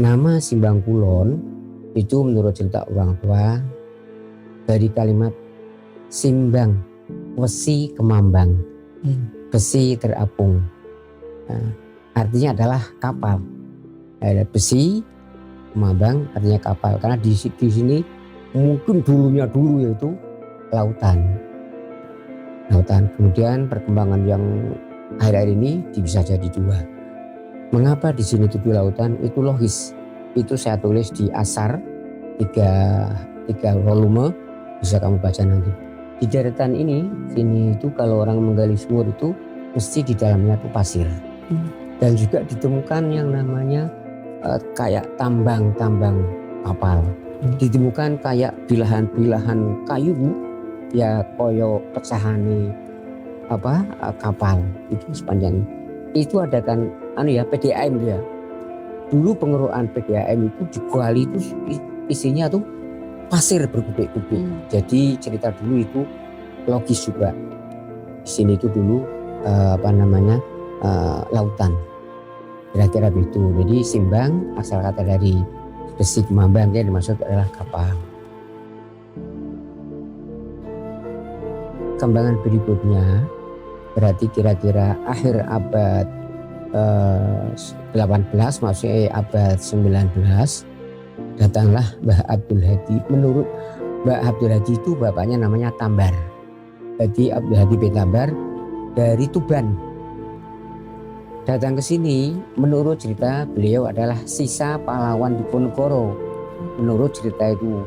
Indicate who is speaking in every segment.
Speaker 1: Nama Simbang Kulon itu menurut cerita orang tua dari kalimat simbang, wesi kemambang, besi terapung. Nah, artinya adalah kapal. Besi kemambang artinya kapal, karena di sini mungkin dulu yaitu lautan. Kemudian perkembangan yang akhir-akhir ini bisa jadi dua. Mengapa di sini tujuh lautan? Itu logis. Itu saya tulis di Asar 3 volume, bisa kamu baca nanti. Di daratan ini, sini itu kalau orang menggali sumur itu mesti di dalamnya itu pasir. Dan juga ditemukan yang namanya kayak tambang kapal. Ditemukan kayak bilahan kayu ya koyo pecahane kapal itu sepanjang. Itu ada kan PDAM ya. Dulu pengeruan PDAM itu digali itu isinya tuh pasir berkubik-kubik. Jadi cerita dulu itu logis juga. Di sini itu dulu lautan. Kira-kira begitu. Jadi simbang asal kata dari besi kemambang, yang dimaksud adalah kapal. Kembangan berikutnya berarti kira-kira akhir abad 18, maksudnya abad 19, datanglah Mbah Abdul Hadi. Menurut Mbah Abdul Hadi itu bapaknya namanya Tambar. Jadi Abdul Hadi bin Tambar dari Tuban. Datang ke sini, menurut cerita beliau adalah sisa pahlawan Diponegoro. Menurut cerita itu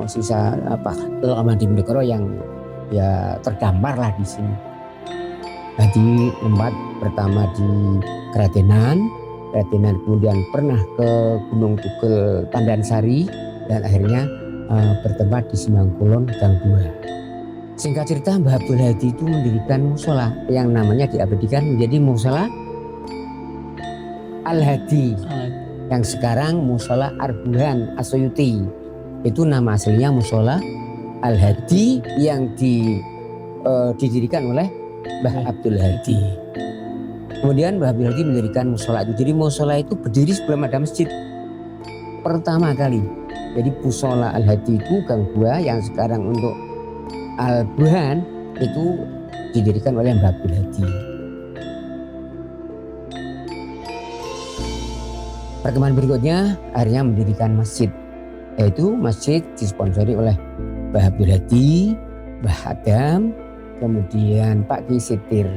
Speaker 1: sisa pahlawan Diponegoro yang ya tergambar lah di sini. Jadi tempat pertama di Keratenan kemudian pernah ke Gunung Tugel Pandansari, dan akhirnya bertempat di Simbang Kulon Gang 2. Singkat cerita, Mbah Abdul Hadi itu mendirikan musola yang namanya diabadikan menjadi musola Al-Hadi, yang sekarang musola Arbuhan Asyuyuti. Itu nama aslinya musola Al-Hadi yang didirikan oleh Mbah Abdul Hadi. Kemudian Mbah Abdul Hadi mendirikan musola itu. Jadi musola itu berdiri sebelum ada masjid pertama kali. Jadi musola Al-Hadi itu Gang 2 yang sekarang untuk Al-Burhan itu didirikan oleh Mbah Abdul Hadi. Perkembangan berikutnya akhirnya mendirikan masjid, yaitu masjid disponsori oleh Mbah Abdul Hadi, Mbah Adam, kemudian Pak Ki Sitir.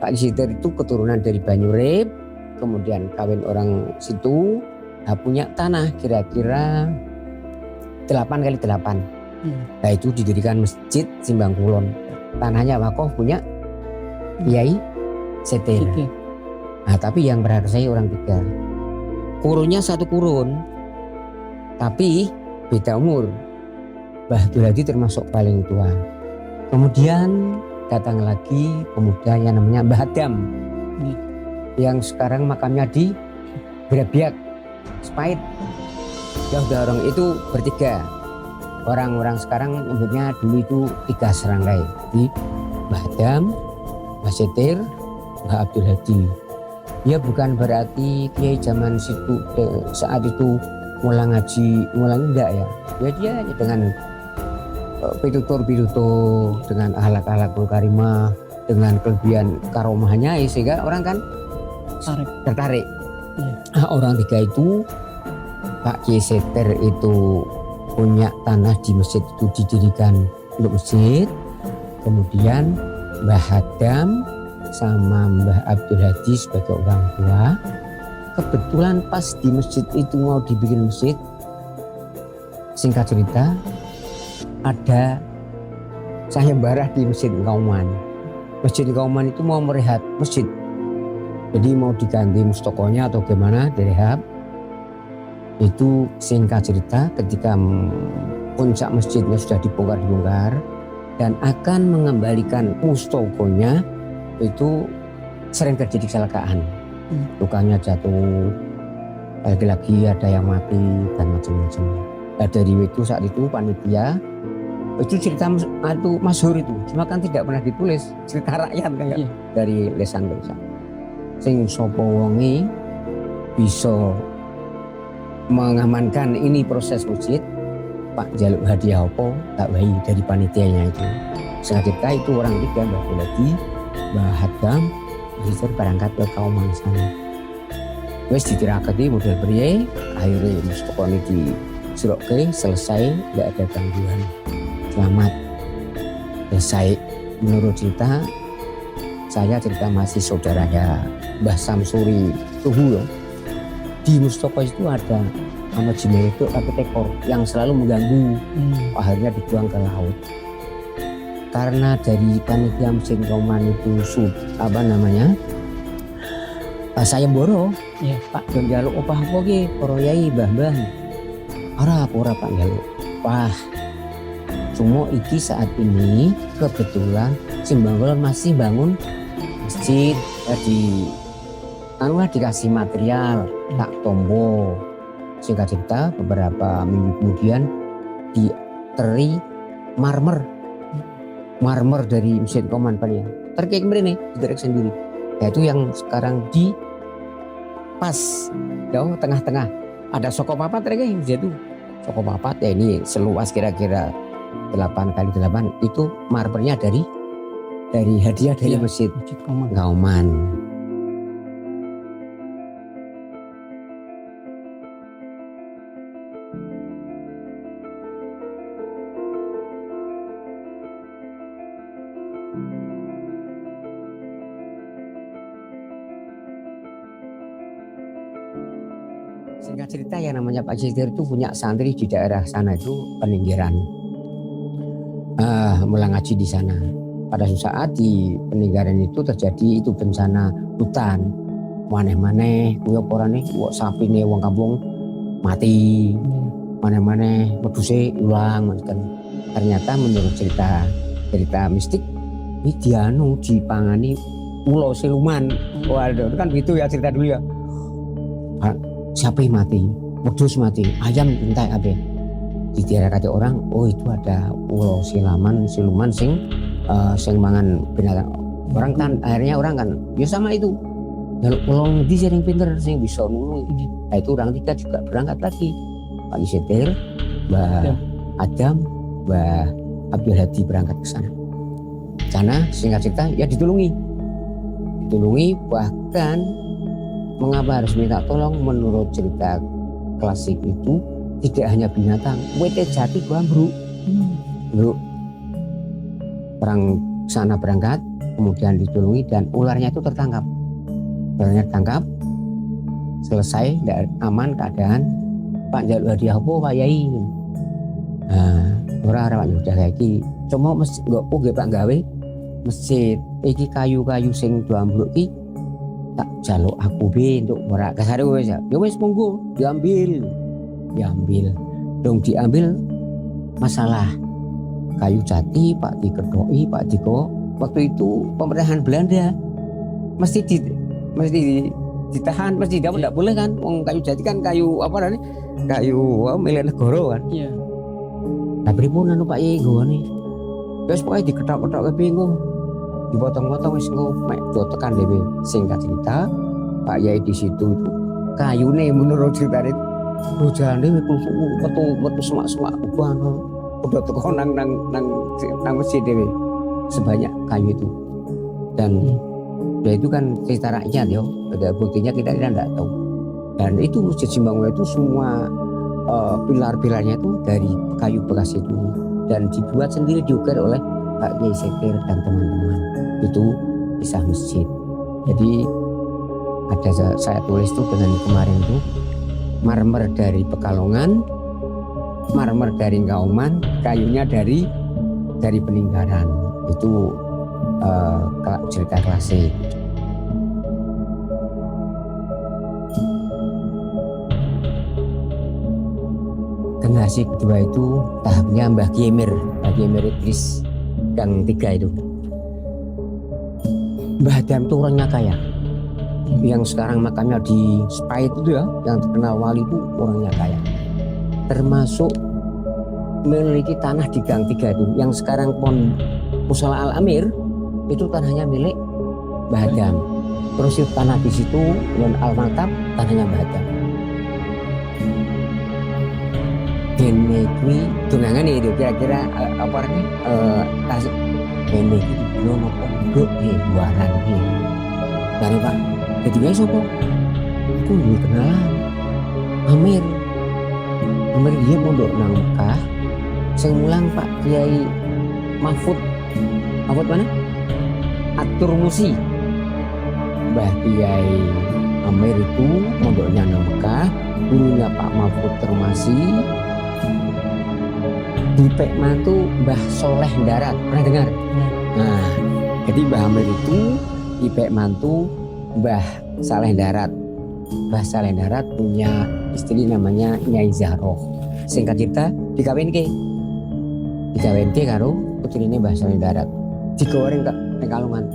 Speaker 1: Pak Ki Sitir itu keturunan dari Banyurip, kemudian kawin orang situ, punya tanah kira-kira 8x8. Nah itu didirikan masjid Simbang Kulon. Tanahnya wakaf punya Kiai Sitir. Nah tapi yang berhargai orang 3. Kurunnya 1 kurun, tapi beda umur. Mbah Abdul Hadi termasuk paling tua. Kemudian datang lagi pemuda yang namanya Mbah Adam, yang sekarang makamnya di Brabiak, Spait. Udah orang itu bertiga. Orang-orang sekarang nyebutnya dulu itu 3 serangkai. Jadi Mbah Adam, Mbah Sitir, Mbah Abdul Hadi. Ya bukan berarti kiai zaman situ saat itu ngulang enggak ya. Ya dia dengan pitutur dengan ahlak-ahlak karimah, dengan kelebihan karomahnya, sehingga orang kan tertarik. Orang 3 itu, Pak Kiai Sitir itu punya tanah di masjid itu didirikan untuk masjid. Kemudian Mbah Adam sama Mbah Abdul Hadi sebagai orang tua, kebetulan pas di masjid itu mau dibikin masjid, singkat cerita ada sayembara di Masjid Kauman. Masjid Kauman itu mau merehab masjid, jadi mau diganti mustokonya atau gimana, direhab. Itu singkat cerita ketika puncak masjidnya sudah dibongkar dan akan mengembalikan mustokonya, itu sering terjadi kecelakaan. Tukangnya jatuh, lagi-lagi ada yang mati dan macam-macam. Nah, dari itu saat itu panitia itu cerita itu masyhur itu, cuma kan tidak pernah ditulis, cerita rakyat kayak dari lesan-lesan. Sing sapa wonge bisa mengamankan ini proses masjid, Pak jaluk hadiah apa tak bayi dari panitianya itu. Seketika itu orang tiga, Mbah Buladi, Mbah Hadam, Hizir berangkat ke Kauman sana. Wes ditirakati model priye, akhirnya Mustofa ini disuruhke, selesai, tidak ada gangguan, selamat, selesai. Menurut cerita, saya cerita masih saudaranya Mbah Samsuri Tuhu, di Mustofa itu ada nama Jimel itu ekor yang selalu mengganggu, akhirnya dibuang ke laut. Karena dari panitia Masjid Kauman itu saya boro,
Speaker 2: Iya.
Speaker 1: Pak don jaluk opah-opah ki para yai mbah-mbah. Ora Pak jaluk. Wah. Cuma iki saat ini kebetulan Simbangkulon masih bangun masjid, dikasih material tak tombo. Singkat cerita beberapa minggu kemudian diteri marmer dari Masjid Kauman Pania. Terkait mrene diterek sendiri. Yaitu yang sekarang di pas jauh tengah-tengah ada soko papat terkait itu. Soko papat ya ini seluas kira-kira 8x8 itu marmernya dari hadiah dari Masjid Kauman. Singkat cerita yang namanya Pak Cistir itu punya santri di daerah sana itu peninggiran, mulai ngaji di sana. Pada suatu saat di peninggaran itu terjadi itu bencana hutan, maneh-maneh kuyo porane wong sapine wong kampung mati, maneh-maneh wedhuse ilang kan. Ternyata menurut cerita mistik ini dipangani ulo siluman. Waduh kan gitu ya cerita dulu ya. Siapa yang mati? Wedhus mati, ayam entek abe. Dikira kata orang, oh itu ada ulo siluman sing mangan binatang. Orang kan akhirnya orang kan, ya sama itu. Jaluk pulau di sering pinter sing bisa nulung. Nah itu orang tiga juga berangkat lagi. Pak Gistir, Mbah Adam, Mbah Abdul Hadi berangkat ke sana. Sana singkat cerita ya ditulungi bahkan mengapa harus minta tolong menurut cerita klasik itu tidak hanya binatang, wete jati bambruk. Orang sana berangkat kemudian ditulungi dan ularnya itu tertangkap. Selesai aman keadaan. Pak jaluk hadiah apa Pak Yai? Orang udah lagi. Cuma mesti nggak Pak gawe masjid. Iki kayu-kayu sing bambruk iki tak jaluk aku untuk ora kasare wis ya wis monggo diambil dong diambil masalah kayu jati Pak dikedoi Pak Diko waktu itu pemerintahan Belanda mesti ditahan mesti tidak boleh kan wong kayu jati kan kayu milik negara kan
Speaker 2: iya.
Speaker 1: Nah pripun anu Pak Yai ngene wis pokoke diketok-ketok bingung dipotong-potong wis mek do tekan dhewe. Singkat cerita Pak Yai di situ itu kayune menurut cerita itu bojane metu semak-semak uban udah teko nang masjid dhewe sebanyak kayu itu dan ya itu kan cerita rakyat yo ada buktinya kita tidak tahu dan itu Masjid Simbangkulon itu semua pilar-pilarnya itu dari kayu bekas itu dan dibuat sendiri diukir oleh Pak Kiai Setir dan teman-teman. Itu kisah masjid. Jadi ada saya tulis itu dengan kemarin itu marmer dari Pekalongan, marmer dari Kauman, kayunya dari Peninggaran. Itu cerita klasik. Generasi kedua itu tahapnya Mbah Kiemir Idris yang 3 itu. Mbah Adam itu orangnya kaya. Yang sekarang makamnya di Spait itu ya, yang terkenal wali itu orangnya kaya. Termasuk memiliki tanah di Gang 3 itu, yang sekarang Pon Musala Al Amir itu tanahnya milik Mbah Adam. Terus tanah di situ dan Al Maktab tanahnya Mbah Adam. dene kuwi dongangan itu kira-kira apa ini tasik dene iki diono pondok buaran iki. Dari Pak, ketika sapa? Aku duwe kenalan. Amir dia pondok nang Mekah. Sing mulang Pak Kiai Mahfud mana? Atur Musi. Mbah Kiai Amir itu pondoknya nang Mekah, gurunya Pak Mahfud Termasi. Di Pekmantu Mbah Soleh Darat, pernah dengar? Nah, jadi Mbah Amir itu di Pekmantu Mbah Saleh Darat. Mbah Saleh Darat punya istri namanya Nyai Zahroh. Singkat cerita dikawinke karo putrine Mbah Saleh Darat. Digoreng ke Kalungan.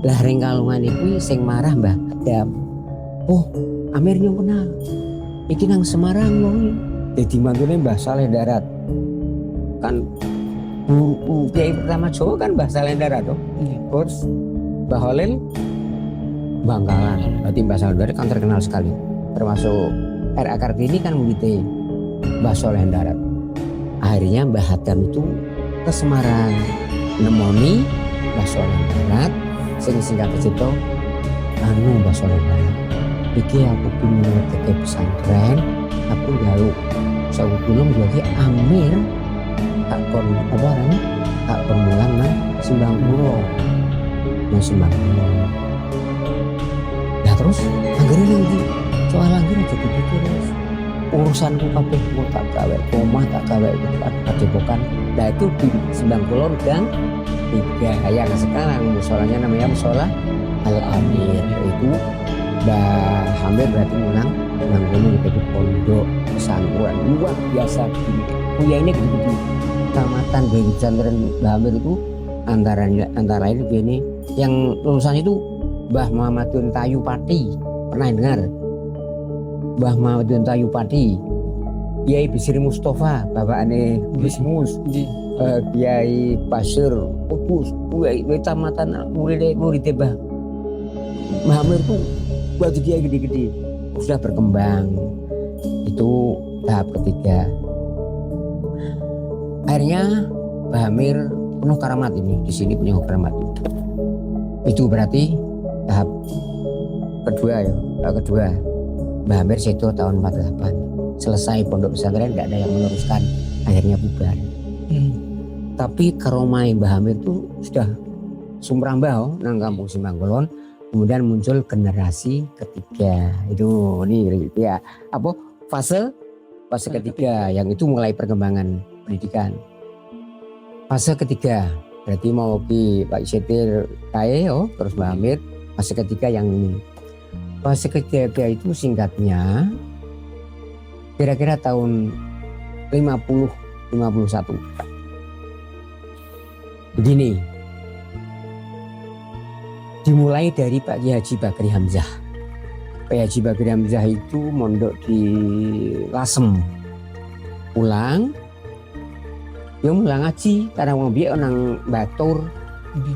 Speaker 1: Lah ring Kalungan iku sing marah Mbah Adam. Oh, Amir nyong kenal. Iki nang Semarang wong. Dadi mantune Mbah Saleh Darat. Kan kiai pertama Jawa kan Mbah Saleh Darat toh. Terus Mbah Holil Bangkalan. Berarti Mbah Saleh Darat kan terkenal sekali. Termasuk R.A. Kartini kan muridnya Mbah Saleh Darat. Akhirnya Mbah Adam itu ke Semarang nemoni Mbah Saleh Darat. Singkat cerita Mbah Saleh Darat. Iki aku punya ke pesantren, aku njaluk sewu tulung jadi Amir tak kon apa namanya? Tak permulaan nang Simbang Puro. Nang Simbang Puro. Nah terus anggere lagi soal anggere aja dipikir urusanku kabeh mau tak gawe omah tak gawe padepokan. Nah itu di Simbang Puro Gang 3 yang sekarang musolanya namanya Musola Al Amir. Itu Mbah Amir berarti menang kono di pondok pesantren luar biasa. Kuya ini gede-gede. Kecamatan dari pesantren Mbah Amir itu antara lain begini yang lulusan itu Mbah Muhammadun Tayu Pati, pernah dengar? Mbah Muhammadun Tayu Pati, Kiai Bisri Mustafa, bapakane Bismus, Kiai Pasir Kudus, kecamatan murid Mbah Amir itu buat Kiai gede-gede sudah berkembang. Itu tahap ketiga. Akhirnya Mbah Amir penuh karamat ini, di sini punya karamat. Itu berarti tahap kedua ya. Tahap kedua Mbah Amir itu tahun 48. Selesai pondok pesantren tidak ada yang meneruskan, akhirnya bubar. Tapi karomai Mbah Amir itu sudah sumrambah nang kampung Simbangkulon. Kemudian muncul generasi ketiga. Itu ini ya apa fase ketiga yang itu mulai perkembangan pendidikan. Fase ketiga berarti mau ki Pak Setir kae terus Mbah Amir. Fase ketiga yang ini. Fase ketiga itu singkatnya kira-kira tahun 50-51. Begini. Dimulai dari Pak Haji Bakri Hamzah. Pak Haji Bakri Hamzah itu mondok di Lasem. Pulang yo mulang ngaji karena wong biyen nang batur.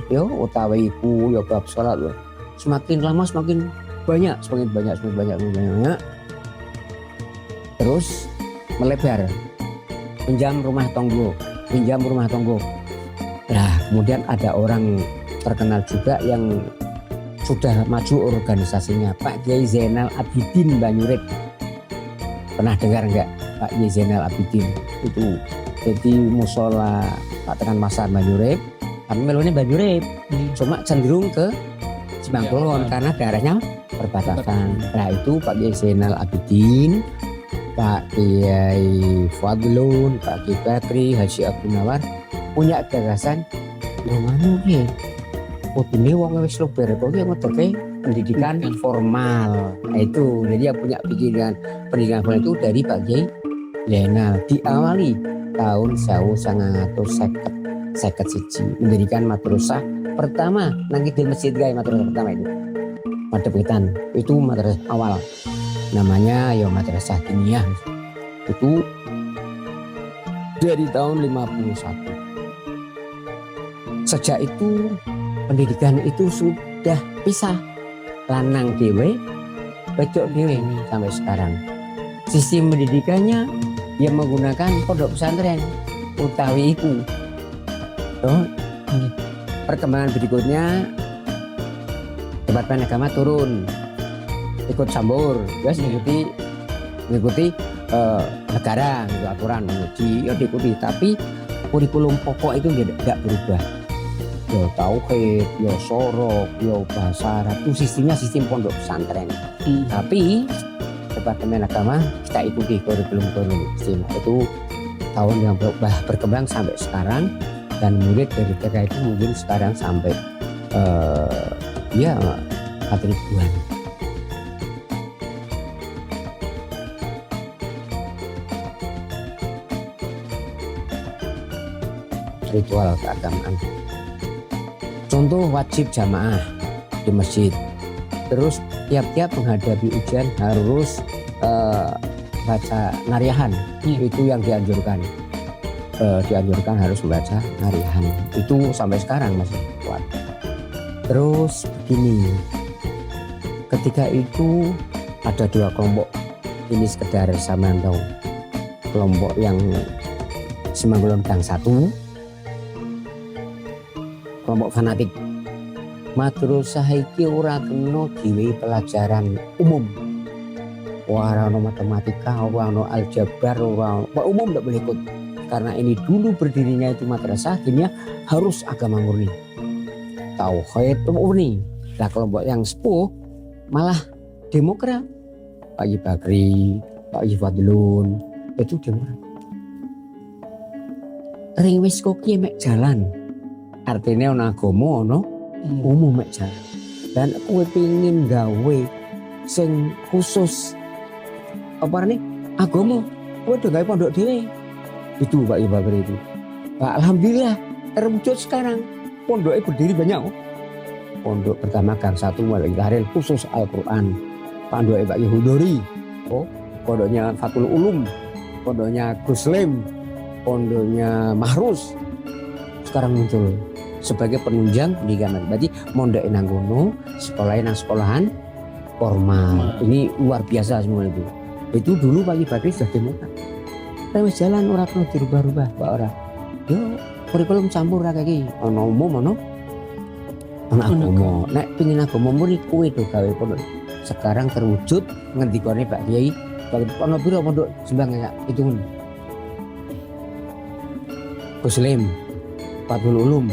Speaker 1: Yo utawi iku yo bab salat lho. Semakin lama semakin banyak. Terus melebar. Pinjam rumah tonggo. Nah, kemudian ada orang terkenal juga yang sudah maju organisasinya, Pak Kiai Zainal Abidin Banyurip. Pernah dengar enggak Pak Kiai Zainal Abidin? Itu jadi musola Pak Tekan Pasar Banyurip, tapi melunya Banyurip, cuma cenderung ke Simbangkulon karena daerahnya perbatasan. Nah itu Pak Kiai Zainal Abidin, Pak Kiai Fadlun, Pak Kiai Bakri, Haji Abdul Nawar punya gagasan ngomong ini wong wis luber kok ngeterke pendidikan formal. Nah itu jadi yang punya pikiran pendidikan formal itu dari Pak Kiai Zainal diawali tahun 1951 mendirikan madrasah pertama nang kidul masjid gawe madrasah pertama itu. Madepetan itu madrasah awal. Namanya ya Madrasah Diniyah. Itu dari tahun 51. Sejak itu pendidikan itu sudah pisah, lanang dewe, wedok dewe sampai sekarang. Sistem pendidikannya yang menggunakan pondok pesantren utawi iku. Perkembangan berikutnya Departemen Agama turun ikut campur, terus mengikuti negara gitu, aturan diikuti, tapi kurikulum pokok itu tidak berubah. Yo tauhid, yo sorok, yo bahasa Arab itu sistem pondok pesantren. Tapi Departemen Agama kita ikuti kurikulum itu tahun yang berkembang sampai sekarang, dan murid dari TK itu mungkin sekarang sampai 4 ribuan. Ritual keagamaan. Contoh wajib jamaah di masjid. Terus tiap-tiap menghadapi ujian harus baca nariyahan. Itu yang dianjurkan. Harus membaca nariyahan. Itu sampai sekarang masih kuat. Terus begini. Ketika itu ada 2 kelompok. Ini sekedar sampean tahu. Kelompok yang Simangkulon Gang 1, kelompok fanatik. Madrasah iki ora kena diwehi pelajaran umum. Ora ono matematika, ora ono aljabar, ora umum tidak boleh ikut. Karena ini dulu berdirinya itu madrasah, akhirnya harus agama murni. Tauhid murni. Nah, kelompok yang sepuh malah demokrat. Pak Bakri, Pak Fadlun, itu demokrat. Ring wis koki mek jalan. Artinya ono agama ono umum mek jalan. Dan kowe pengin gawe sing khusus agama, kowe udah gawe pondok dhewe. Itu Pak Bakri itu. Nah, alhamdulillah terwujud sekarang. Pondoknya berdiri banyak. Pondok pertama Gang 1 Mulai Tahlil khusus Al-Qur'an. Pondoknya Pak Hudori. Pondoknya Fatul Ulum. Pondoknya Guslim. Pondoknya Mahrus. Sekarang muncul sebagai penunjang pendidikan. Berarti mondok nang kono, sekolahnya nang sekolahan formal. Ini luar biasa semua itu. Itu dulu Pak Bakri sudah demokrat. Terus jalan ora perlu dirubah-rubah, Pak ora. Yo kurikulum campur ra kaki, ono umum ono agama. Nek pengin agama murni kowe do gawe pondok. Sekarang terwujud ngendikane Pak Kiai, ono piro pondok Jombang ya hitungan. Muslim, Fatul Ulum,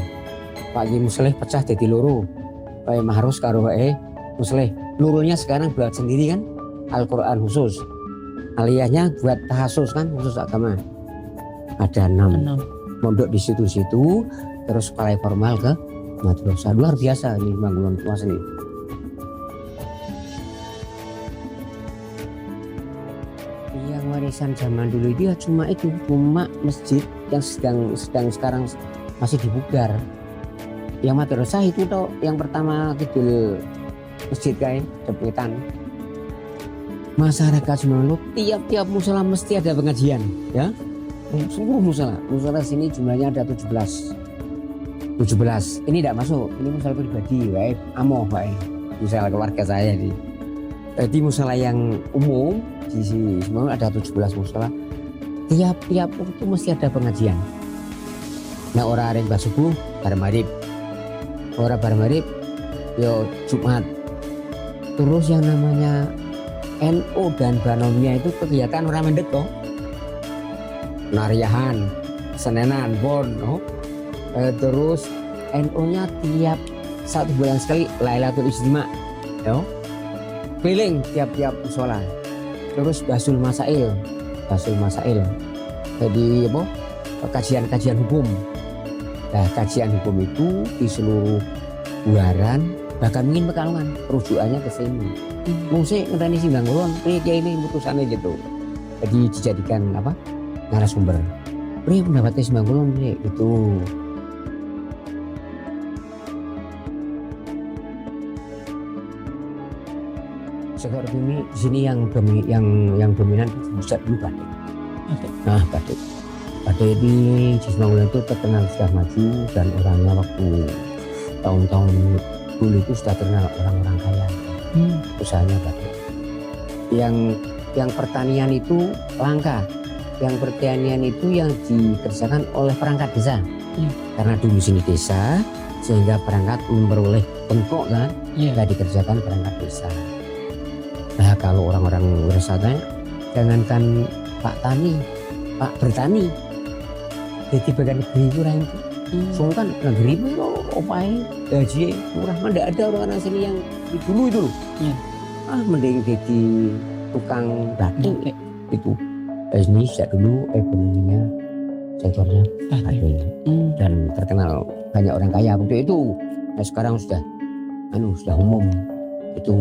Speaker 1: Pak Ki Musleh pecah jadi loro. Pak Mahrus karo Pak Musleh. Lurunya sekarang buat sendiri kan, Al-Qur'an khusus. Aliyahnya buat tahasus kan, khusus agama. Ada 6. Mondok di situ-situ, terus sekolah formal ke madrasah. Luar biasa ini Manggulon Tua sini. Yang warisan zaman dulu itu ya cuma masjid yang sedang sekarang masih dibugar. Yang madrasah itu toh yang pertama kidul masjid kayak Jepitan. Masyarakat Semarang tiap musola mesti ada pengajian, ya. Seluruh musola sini jumlahnya ada 17. Ini tidak masuk, ini musola pribadi, wae amoh wae. Musola keluarga saya di. Jadi musola yang umum di sini Semarang ada 17 musola. Tiap waktu mesti ada pengajian. Nah, orang areng subuh bar maghrib. Orang bar maghrib yo Jumat. Terus yang namanya NU dan Banomia itu kegiatan orang mendek toh. Nariyahan, Senenan, Bon, terus NU-nya tiap 1 bulan sekali Lailatul Ijtima, keliling tiap musola. Terus Basul Masail. Jadi kajian hukum. Nah, kajian hukum itu di seluruh Buaran, bahkan mungkin Pekalongan, rujukannya ke sini. Musik ngenteni Simbang Kulon, ini putusannya gitu. Jadi dijadikan narasumber. Pendapatnya Simbang Kulon itu. Sekarang ini di sini yang dominan pusat dulu batik. Nah, batik di Simbang Kulon itu terkenal sudah maju, dan orangnya waktu tahun-tahun dulu itu sudah terkenal orang-orang kaya. Usahanya batik. Yang pertanian itu langka. yang pertanian itu yang dikerjakan oleh perangkat desa. Karena dulu sini desa, sehingga perangkat memperoleh pengkok kan, nggak dikerjakan perangkat desa. Nah kalau orang-orang wisata, jangankan Pak Tani, Pak Bertani, jadi bagian negeri itu orang itu. Soalnya kan negeri itu opai, gaji murah, mana ada orang-orang sini yang dulu itu loh. Mending jadi tukang batik itu. Ini sejak dulu ekonominya sektornya ada dan terkenal banyak orang kaya waktu itu. Nah sekarang sudah umum itu.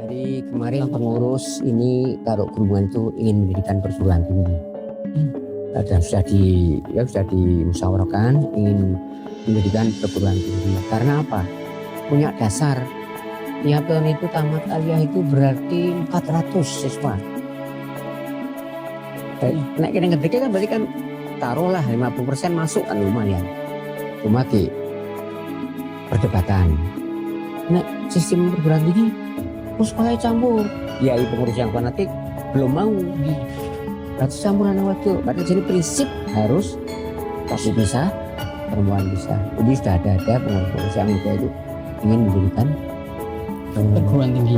Speaker 1: Dari kemarin pengurus ini taruh Kerumunan itu ingin mendirikan perguruan tinggi. Dan sudah dimusyawarahkan ingin mendirikan perguruan tinggi. Karena apa? Punya dasar. Tiap tahun itu tamat aliyah itu berarti 400 siswa. Naik yang gede kan berarti kan taruhlah 50% masuk kan lumayan. Cuma di perdebatan. Nah sistem perguruan tinggi terus pakai campur. Ya pengurus yang fanatik belum mau. Harus campuran waktu. Karena jadi prinsip harus kasih bisa, perempuan bisa. Jadi sudah ada pengurus yang muda itu ingin mendirikan perguruan tinggi.